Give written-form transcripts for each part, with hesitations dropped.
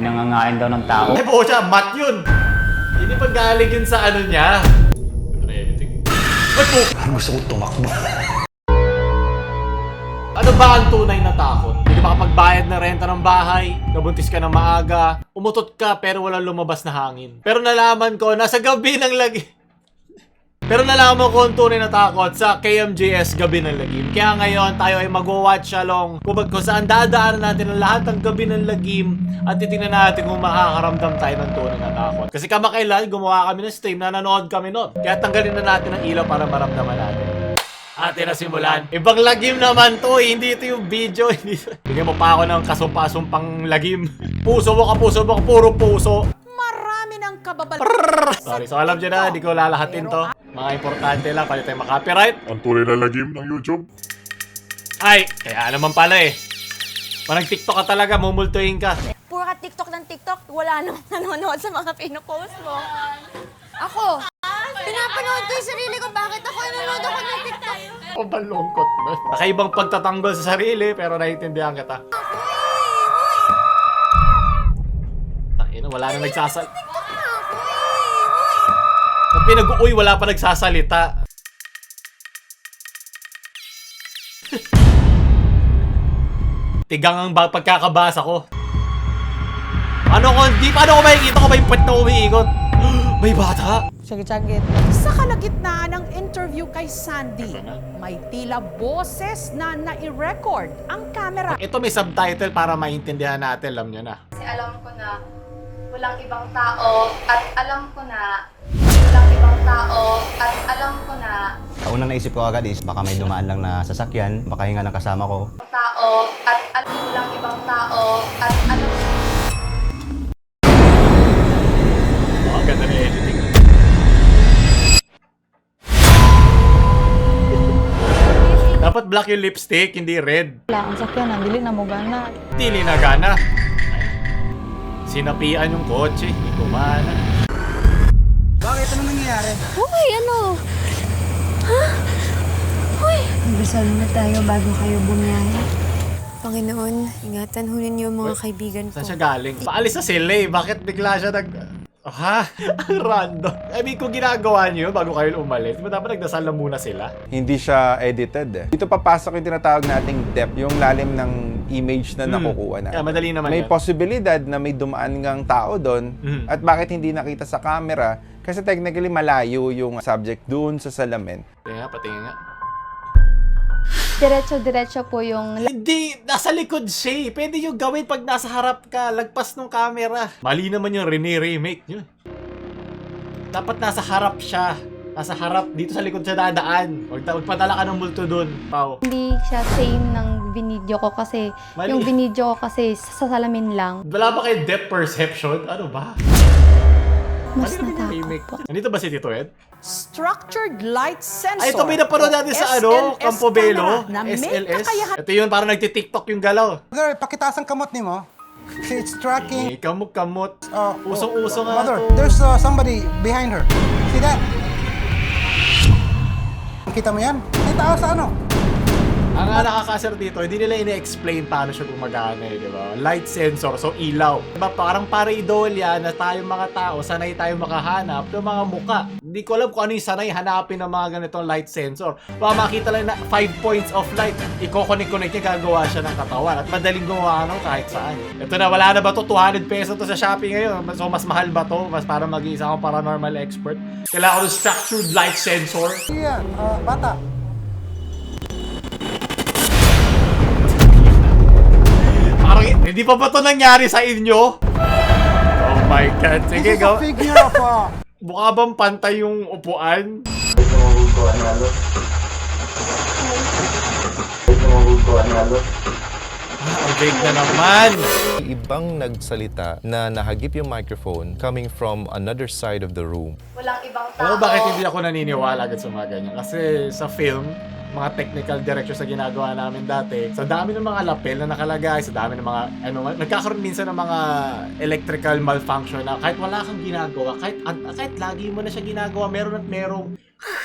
Nangangain daw ng tao. Ay, po siya, mat yun. Hindi pa galing yun sa ano niya. Editing. Ay po! Gusto ko tumakbo. Ano ba ang tunay na takot? Hindi ka makapagbayad ng renta ng bahay, nabuntis ka ng maaga, umutot ka pero walang lumabas na hangin. Pero nalaman ko, nasa gabi ng lagi. Pero nalaman ko ang tunay na takot sa KMJS Gabi ng Lagim. Kaya ngayon tayo ay mag-watch along kung saan dadaanan natin ang lahat ng Gabi ng Lagim at titingnan natin kung makakaramdam tayo ng tunay na takot. Kasi kamakailan gumawa kami ng stream na nanood kami nun. Kaya tanggalin na natin ang ilaw para maramdaman natin. Atin na simulan. Ibang lagim naman to eh. Hindi ito yung video. Bigyan mo pa ako ng kasumpasumpang lagim. Puso mo ka, puro puso. Marami ng kababal... Sorry, so alam nyo na, hindi ko lalahatin to. Mga importante lang, pwede tayo makapiright. Ang tunay na lagim ng YouTube. Ay, kaya naman pala eh. Parang TikTok ka talaga, mumultuhin ka. Puro ka TikTok ng TikTok, wala namang nanonood sa mga pinupost mo. Ako, pinapanood ko yung sarili ko, bakit ako nanonood ako ng TikTok? O balungkot mo. Nakaibang pagtatanggol sa sarili, pero naiintindihan kita. Takin, wala na nagsasalita. Pag pinag-uwi, wala pa nagsasalita. Tigang ang pagkakabasa ko. Paano ko makikita ko ba yung puwet na umiikot? May bata! Sagit-sagit. Sa kalagitnaan ng interview kay Sandy, may tila boses na nai-record ang camera. Ito may subtitle para maintindihan natin, alam nyo na. Kasi alam ko na walang ibang tao at alam ko na walang ibang tao at alam ko na Ang unang naisip ko agad is baka may dumaan lang na sasakyan, baka hinga ng kasama ko. tao at alam walang ibang tao at alam Oh, ganda na editing. Dapat black yung lipstick, hindi red. Wala kang sakyan, dili na mo gana. Dili na gana. Sinapian yung kotse, hindi kumana. Bakit? Ano nangyayari? Uy, ano? Ha? Uy! Magdasal na tayo bago kayo bumiyahe. Panginoon, ingatan ho ninyo ang mga kaibigan ko. Saan siya galing? Paalis sa sila eh. Bakit bigla siya ha? Ang random. I mean, kung ginagawa niyo bago kayo umalis, di ba dapat nagdasal na muna sila? Hindi siya edited eh. Dito papasok yung tinatawag nating depth, yung lalim ng image na nakukuha natin. Yeah, madali naman May yan. posibilidad na may dumaan ngang tao doon at bakit hindi nakita sa camera? Kasi technically malayo yung subject doon sa salamin. Tingnan nga, patingin nga. Diretso-diretso po yung... Hindi, nasa likod siya eh. Pwede yung gawin pag nasa harap ka, lagpas ng camera. Mali naman yung remake nyo. Dapat nasa harap siya. Nasa harap, dito sa likod siya dadaan. Magpadala ka ng multo dun, Pao. Hindi siya same ng binidyo ko kasi... Mali. Yung binidyo ko kasi sa salamin lang. Wala ba kayo depth perception? Ano ba? Mas Mali naman yung natakot remake. po. Nandito ba si Tito Ed? Structured light sensor. Ay, ito may napanood natin sa ano, SLS Campobello, camera na may SLS. kakayahan. Ito yun, parang nagtitiktok yung galaw. Mother, pakitaas ang kamot ni mo. See, it's tracking. Eh, kamot-kamot. Oh, Usong-uso nga Mother, to. there's somebody behind her. See that? Kita mo yan? May tao sa ano? Ang nakakasar dito, hindi nila ini-explain paano siya gumagana eh, di ba? Light sensor, so ilaw. Diba, parang pareidoll yan na tayong mga tao, sanay tayong makahanap ng mga muka. Hindi ko alam kung ano yung sanay hanapin ng mga ganitong light sensor. Baka makita lang na 5 points of light, i-connect niya, gagawa siya ng katawan. At madaling gumawa ng kahit saan. Ito na, wala na ba to? 200 pesos to sa Shopee ngayon. So, mas mahal ba to? Mas para mag-iisa akong paranormal expert. Kailangan ko ng structured light sensor. Yan, bata. Parang, hindi pa ba to nangyari sa inyo? Oh my God. Sige, This is a figure of mukha bang pantay yung upuan? Ang big na naman! Ibang nagsalita na nahagip yung microphone coming from another side of the room. walang ibang tao. Alam mo bakit hindi ako naniniwala agad sa mga ganyan? Kasi sa film, mga technical directions na ginagawa namin dati, sa dami ng mga lapel na nakalagay, sa dami ng mga, nagkakaroon minsan ng mga electrical malfunction na kahit wala kang ginagawa, kahit lagi mo na siya ginagawa, meron at merong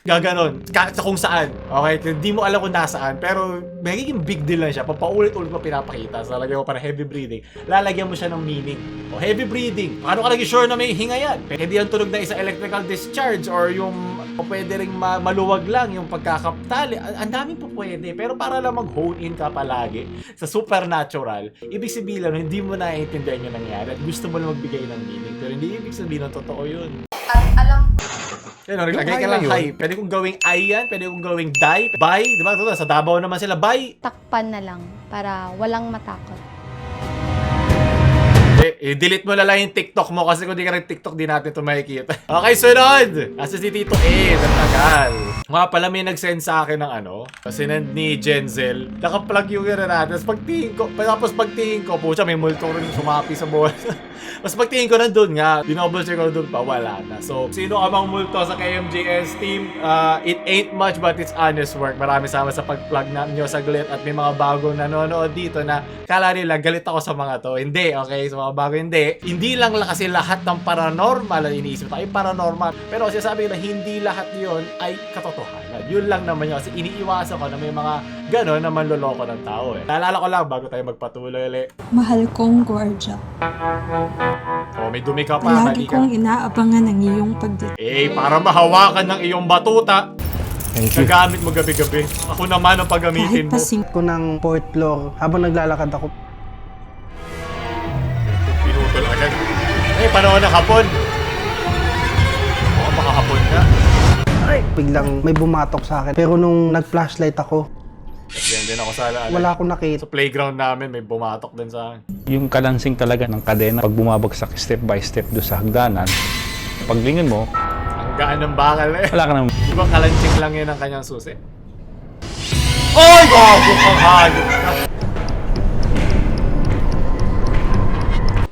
Gaganon. Kahit sa kung saan. Okay? Hindi mo alam kung nasaan. Pero magiging big deal lang siya. Papaulit-ulit mo pinapakita. So, lalagyan mo para heavy breathing. Lalagyan mo siya ng meaning. O, heavy breathing. Paano ka naging sure na may hinga yan? Pwede yung tunog na isang electrical discharge or yung pwede ring maluwag lang yung pagkakaptali. Ang daming po pwede. Pero para lang mag-hone in ka palagi sa supernatural, ibig sabihin lang, hindi mo naiintindihan yung nangyari at gusto mo lang magbigay ng meaning. Pero hindi ibig sabihin ng totoo yun. At alam ko Yan, naglagay ka lang hi. Pwede kong gawing ay yan, pwede kong gawing die, bye. Diba? Sa Davao naman sila, bye. Takpan na lang para walang matakot. Delete mo na lang yung TikTok mo kasi kung di ka rin TikTok, di natin ito makikita. Okay, sunod! Asa si Tito Ed, ang tagal. Mga pala may nag-send sa akin ng ano, sinend ni Jenzel. Naka-plug yung gano'n natin. Tapos pagtingin ko, pucha, may multo rin sumapi sa bowl. Tapos pagtingin ko nandun nga, dinouble check ko doon pa, wala na. So, sino amang multo sa KMJS team? It ain't much but it's honest work. Marami sama sa pag-plug na nyo saglit at may mga bagong nanonood dito na kala nila galit ako sa mga to. Hindi, okay? Sa mga bago hindi. Hindi lang kasi lahat ng paranormal ang iniisip tayo ay paranormal. Pero kasi sabi nila, hindi lahat yun ay katotohanan. Yun lang naman yun. Kasi iniiwasan ko na may mga gano'n na manloloko ng tao eh. Naalala ko lang bago tayo magpatuloy ulit. Mahal kong Guardia. Oh, may dumi ka pa. Lagi kong inaabangan ang iyong pagdating. Para mahawakan ng iyong batuta. Gagamit mo gabi-gabi. Ako naman ang paggamitin mo. Ko ng 4th floor habang naglalakad ako. Pinutol agad. Panahon ng hapon. Baka makahapon ka. Ay! Biglang may bumatok sa akin. Pero nung nag-flashlight ako, Yan din ako sa alaala. wala akong nakita. Sa playground namin, may bumatok din sa akin. Yung kalansing talaga ng kadena, pag bumabagsak step by step doon sa hagdanan, paglingin mo, Ang gaan ng bakal eh. wala ka nang Di ba kalansing lang yun ang kanyang susi? Oy! Gago kang hayop ka!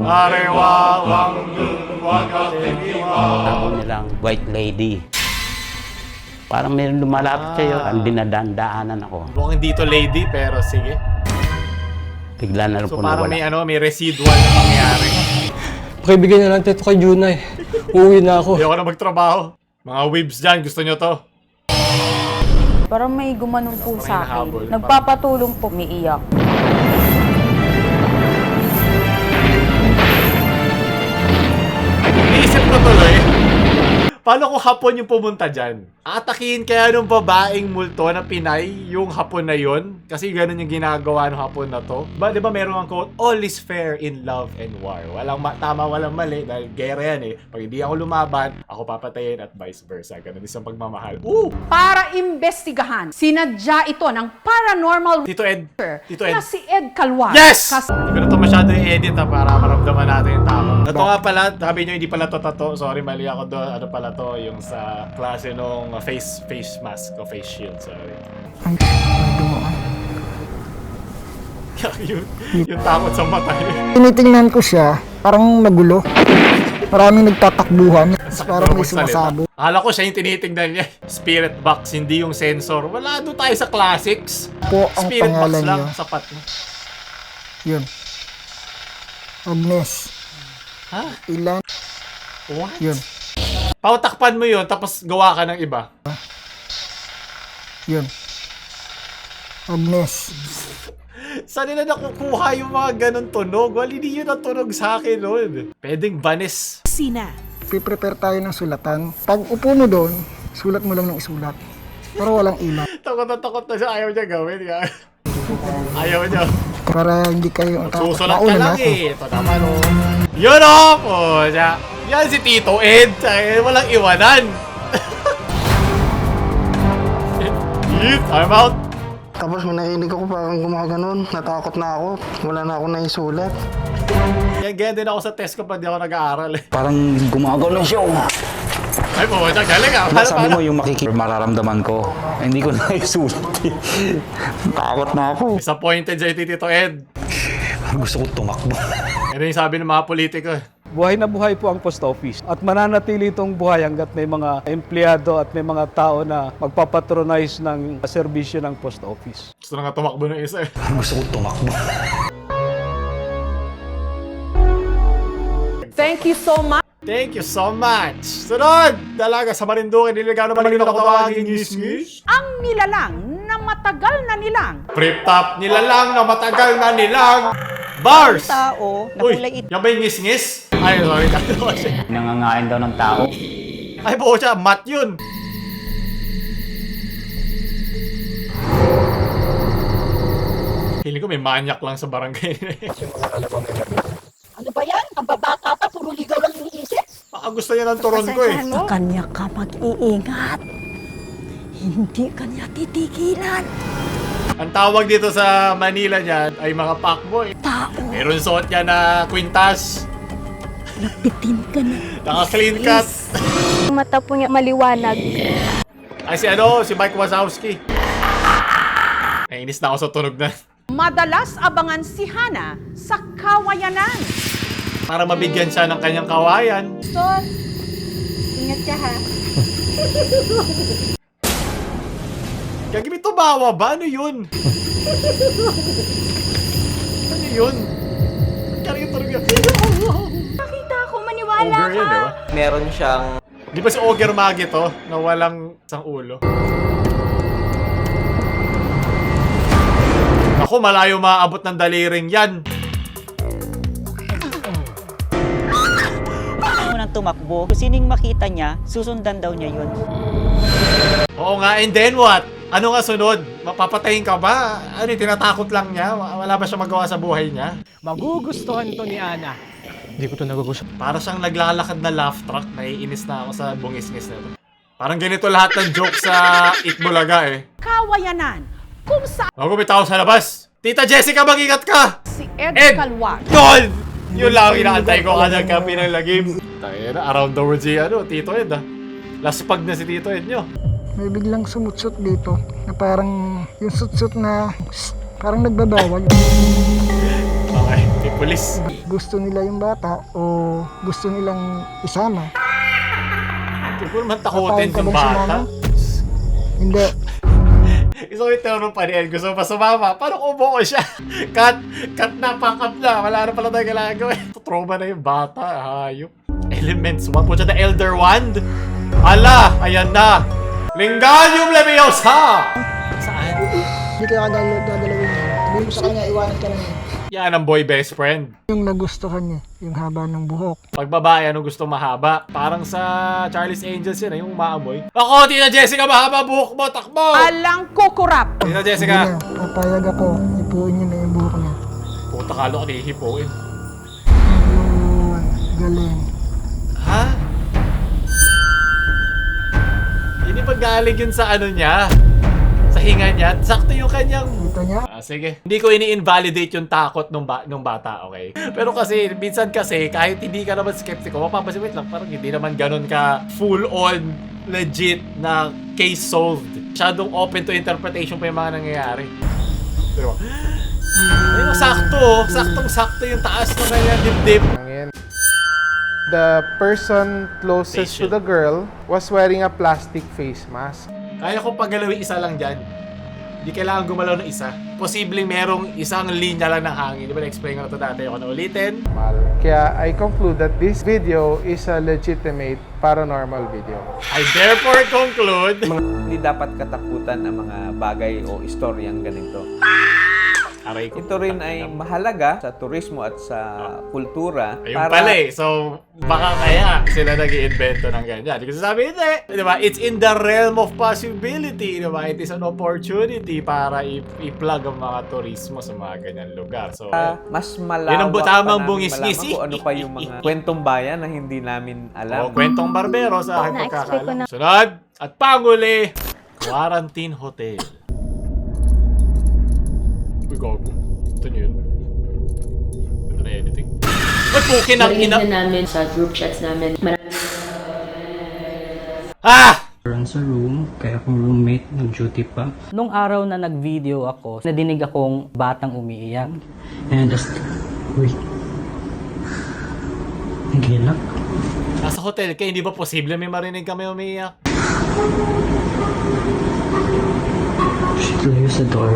Arewawang duwag at Ako nilang white lady. Parang may lumalapit sa'yo, ang dinadandaanan ako. Mukhang dito lady, pero sige. Bigla na lang So po parang nawala. may residual na mangyari. Pakibigyan na lang ito kay Junay. Uuwi na ako. Ayoko na magtrabaho. Mga weebs dyan, gusto nyo to? Parang may gumanong po Parang sa hinahabol. akin. Nagpapatulong po, umiiyak. Iisip ko tuloy, paano kung hapon yung pumunta dyan? Atakihin kaya nung babaeng multo na Pinay yung hapon na yon? Kasi ganun yung ginagawa ng hapon na to. Di ba meron ang quote, all is fair in love and war. Walang tama, walang mali. Dahil gera yan eh. Pag hindi ako lumaban, ako papatayin at vice versa. Ganun isang pagmamahal. Para imbestigahan, sinadya ito ng paranormal Tito Ed. Tito Ed. na si Ed Calvar. Yes! Hindi ko na ito masyado i-edit para maramdaman natin yung tama. Ito nga pala, sabi nyo hindi pala to tato. Sorry, mali ako doon. Ano pala to? Yung sa klase nung face mask o face shield. Sorry. yung takot sa mata niya. Tinitingnan ko siya, parang magulo. Maraming nagtatakbuhan. Parang may sumasabog. Akala ko siya yung tinitingnan niya. Spirit box, hindi yung sensor. Wala doon tayo sa classics. Po ang Spirit box pangalan lang, niya. sapat na. Yun. Agnes. Ha? Ilan? What? Yun. Pautakpan mo yun, tapos gawa ka ng iba. Yun. Agnes. Saan nila nakukuha yung mga ganun tunog? Well, hindi yun ang tunog sa akin nun. Pwedeng banis. Sina. Piprepare tayo ng sulatan. Pag upo mo doon, sulat mo lang ng isulat. Pero walang ilaw. Takot na siya. Ayaw niya gawin. Ayaw niya. Para hindi kayo Susulat ka lang eh. Ito naman o. Yun o! Oh, yan si Tito Ed. Walang iwanan. I'm out. Tapos may narinig ako parang gumaganon. Natakot na ako. Wala na ako naisulat. Yan, ganyan din ako sa test ko pa di ako nag-aaral eh. parang gumagano siya. Ay, pumunta. Galing ah. Sabi mo yung mararamdaman ko. Hindi ko na isulat. Takot na ako. Disappointed siya Tito Ed. Gusto ko tumakbo. Yan yung sabi ng mga politiko eh. Buhay na buhay po ang post office at mananatili itong buhay hanggat may mga empleyado at may mga tao na magpapatronize ng serbisyo ng post office. Gusto na nga tumakbo ng isa eh. Gusto ko tumakbo. Thank you so much. Thank you so much. Sunod! Dalaga sa Marinduque, niligaw naman nila tawagin ngis-ngis. Ang nilalang na matagal na nilang. Prip top, nilalang na matagal na nilang. Bars! Tao Uy, yan ba yung ngis-ngis? Ay, sorry. Nangangain daw ng tao. Ay, buo siya. Mat yun. Feeling ko may manyak lang sa barangay. Ano ba yan? Ang babata pa, puro ligaw lang iniisip. Baka gusto niya ng turon ko eh. Sa kanya ka mag-iingat. Hindi kanya titigilan. Ang tawag dito sa Manila niyan ay mga fuckboy. Tao. Meron suot niya na kwintas. Lapitin ka na. Naka-clean cut. Mata po niya maliwanag. Ay si Mike Wazowski. Nainis na ako sa tunog na. Madalas abangan si Hana sa kawayanan. Para mabigyan siya ng kanyang kawayan. Sol, ingat ka ha. Gagawin ito bawa ba? Ano yun? Ano yun? Kaya yung tunog yun. Nakita ako, maniwala Ogre yun, ka. diba? Meron siyang... Di ba si Ogre Magi to? Na walang isang ulo? Ako, malayo maaabot ng daliring yan. Unang tumakbo. Kung sining makita niya, susundan daw niya yun. Oo nga, and then what? Ano nga sunod? Mapapatayin ka ba? Ano, tinatakot lang niya? Wala ba siya magawa sa buhay niya? Magugustuhan to ni Ana. Hindi ko to nagugustuhan. Para siyang naglalakad na laugh track. Naiinis na ako sa bungis-ngis na ito. Parang ganito lahat ng joke sa Itbulaga eh. Kawayanan. Kung saan Ako, may tao sa labas. Tita Jessica, mag-ingat ka! si Ed Ed! Calwag. Gold! Yun lang ang inaantay ko kanyang kapi ng lagim. Tayo na, around the world si Tito Ed ah. Laspag na si Tito Ed nyo. May biglang sumutsut dito na parang yung sutsut na parang nagbabawal. Okay, may pulis. Gusto nila yung bata o gusto nilang isama. Hindi ko naman takutin yung bata. Hindi. Gusto ko yung tinanong pa ni Ed, gusto mo pa sumama? Paano kung buo siya? Cut na, pack up na. Wala na pala tayo kailangan gawin. Trauma na yung bata, hayop. Elements 1, po siya na Elder Wand. Ala, ayan na. Wingardium Leviosa! Saan? Hindi kaya gagalawin niya. Sabihin mo sa kanya, iwanan ka lang. Yan ang boy best friend. Yung nagustuhan niya, yung haba ng buhok. Pag babae, ano gusto mahaba? Parang sa Charlie's Angels yun, yung maamoy. Ako, Tina Jessica, mahaba buhok mo, takbo! Alang kukurap. Tina Jessica. Hindi na, papayag ako. Ipuin niya na yung buhok niya. Puta kalo ko nihihipuin. Yun, galing. Ha? Hindi pa galing yun sa ano niya? Sa hinga niya? Sakto yung kanyang... Dito niya? Sige. Hindi ko ini-invalidate yung takot nung bata, okay? Pero kasi, minsan kasi, kahit hindi ka naman skeptical, mapapansin, wait lang, parang hindi naman ganun ka full-on, legit na case solved. Masyadong open to interpretation pa yung mga nangyayari. Diba? Ayun, sakto. Saktong-sakto yung taas ng kanyang dibdib. The person closest to the girl was wearing a plastic face mask. Kaya ko paggalawin isa lang dyan. Hindi kailangan gumalaw ng isa. Posibleng merong isang linya lang ng hangin. Di ba na-explain ko na ito dati? Ako na ulitin. Kaya I conclude that this video is a legitimate paranormal video. I therefore conclude... Hindi dapat katakutan ang mga bagay o istoryang ganito. Ito rin ay mahalaga sa turismo at sa kultura. Ayun pala eh. So, baka kaya sila nag-iinvento ng ganyan. Hindi ko sasabi, hindi. Diba? It's in the realm of possibility. Diba? It is an opportunity para i-plug ang mga turismo sa mga ganyan lugar. So, mas malawak yun ang tamang pa bungis-ngis. namin malaman kung ano pa yung mga kwentong bayan na hindi namin alam. O, kwentong barbero sa aking Na-expect ko pagkakalam. na. Sunod at panguli, Quarantine Hotel. Uy, gago. Ito nyo yun. Ito na editing. Ba't pukin ang ina... namin sa group chats namin. Ah! Sa room, kaya akong roommate nag-duty pa. Nung araw na nag-video ako, nadinig akong batang umiiyak. And just, wait. Nagilak. Nasa hotel ka, hindi ba posible may marinig kami umiiyak? Close the door.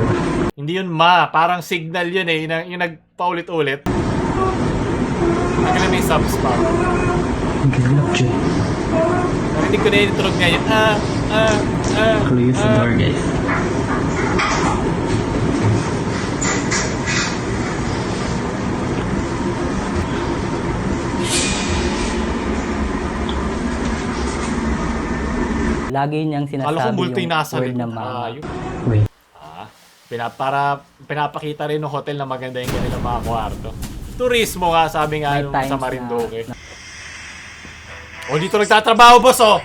Hindi yun parang signal yun eh, yung nagpaulit-ulit. Nagkala may subs pa. Narinig ko na yung tulog niya yun. Close the door, guys. Lagi niyang Kala ko sinasabi multo yung yung nasa word likod. na mama. Wait. Para pinapakita rin ng hotel na maganda yung kanilang mga kwarto. Turismo nga, sabi nga May nung times sa Marinduque. na- O, dito nagtatrabaho, boss, oh!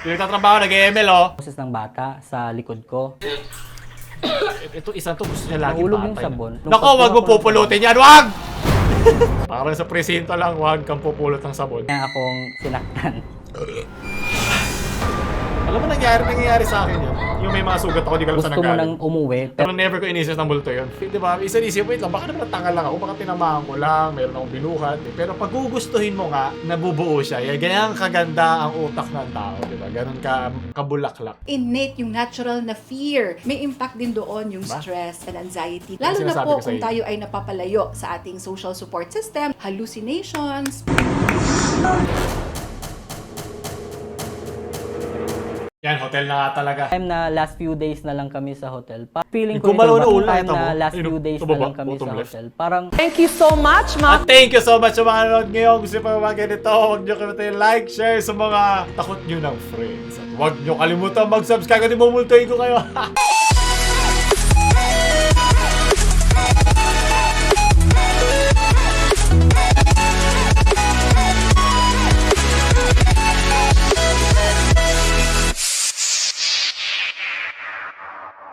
Dito nagtatrabaho, nag-ML, oh! Boses ng bata sa likod ko. Ito, isang to, gusto niya lagi Nahulog yung patay. sabon. Nung Nako, wag mo pagkuha ko ng pupulutin yan, wag! Parang sa presinto lang, wag kang pupulot ng sabon. Kaya akong sinaktan. Alam mo, nangyayari sa akin yun. Yung may mga sugat ako, di ko alam saan Gusto mo nanggaling. nang umuwi. Pero never ko inisip ng multo yun. Di ba? Isa-isip, wait lang, baka naman tanga lang ako, baka tinamaan ko lang, meron akong binuhat. Pero pag gugustuhin mo nga, nabubuo siya. Ganyan kaganda ang utak ng tao, di ba? Ganun ka kabulaklak. Innate yung natural na fear. May impact din doon yung stress and anxiety. Lalo na sinasabi po ko sa kung iyo. tayo ay napapalayo sa ating social support system, hallucinations. Yan, hotel na nga talaga. Time na last few days na lang kami sa hotel. Feeling ko Gumalaw na ito ulo, ba, time ito na mo. last Ayun, few days tumaba, na lang kami bottom sa left. hotel. Parang Thank you so much, At thank you so much sa mga nanonood ngayon. Gusto pa mga ganito, huwag nyo kalimutan like, share sa mga takot nyo ng friends. At huwag nyo kalimutan mag-subscribe kasi bumultuin ko kayo.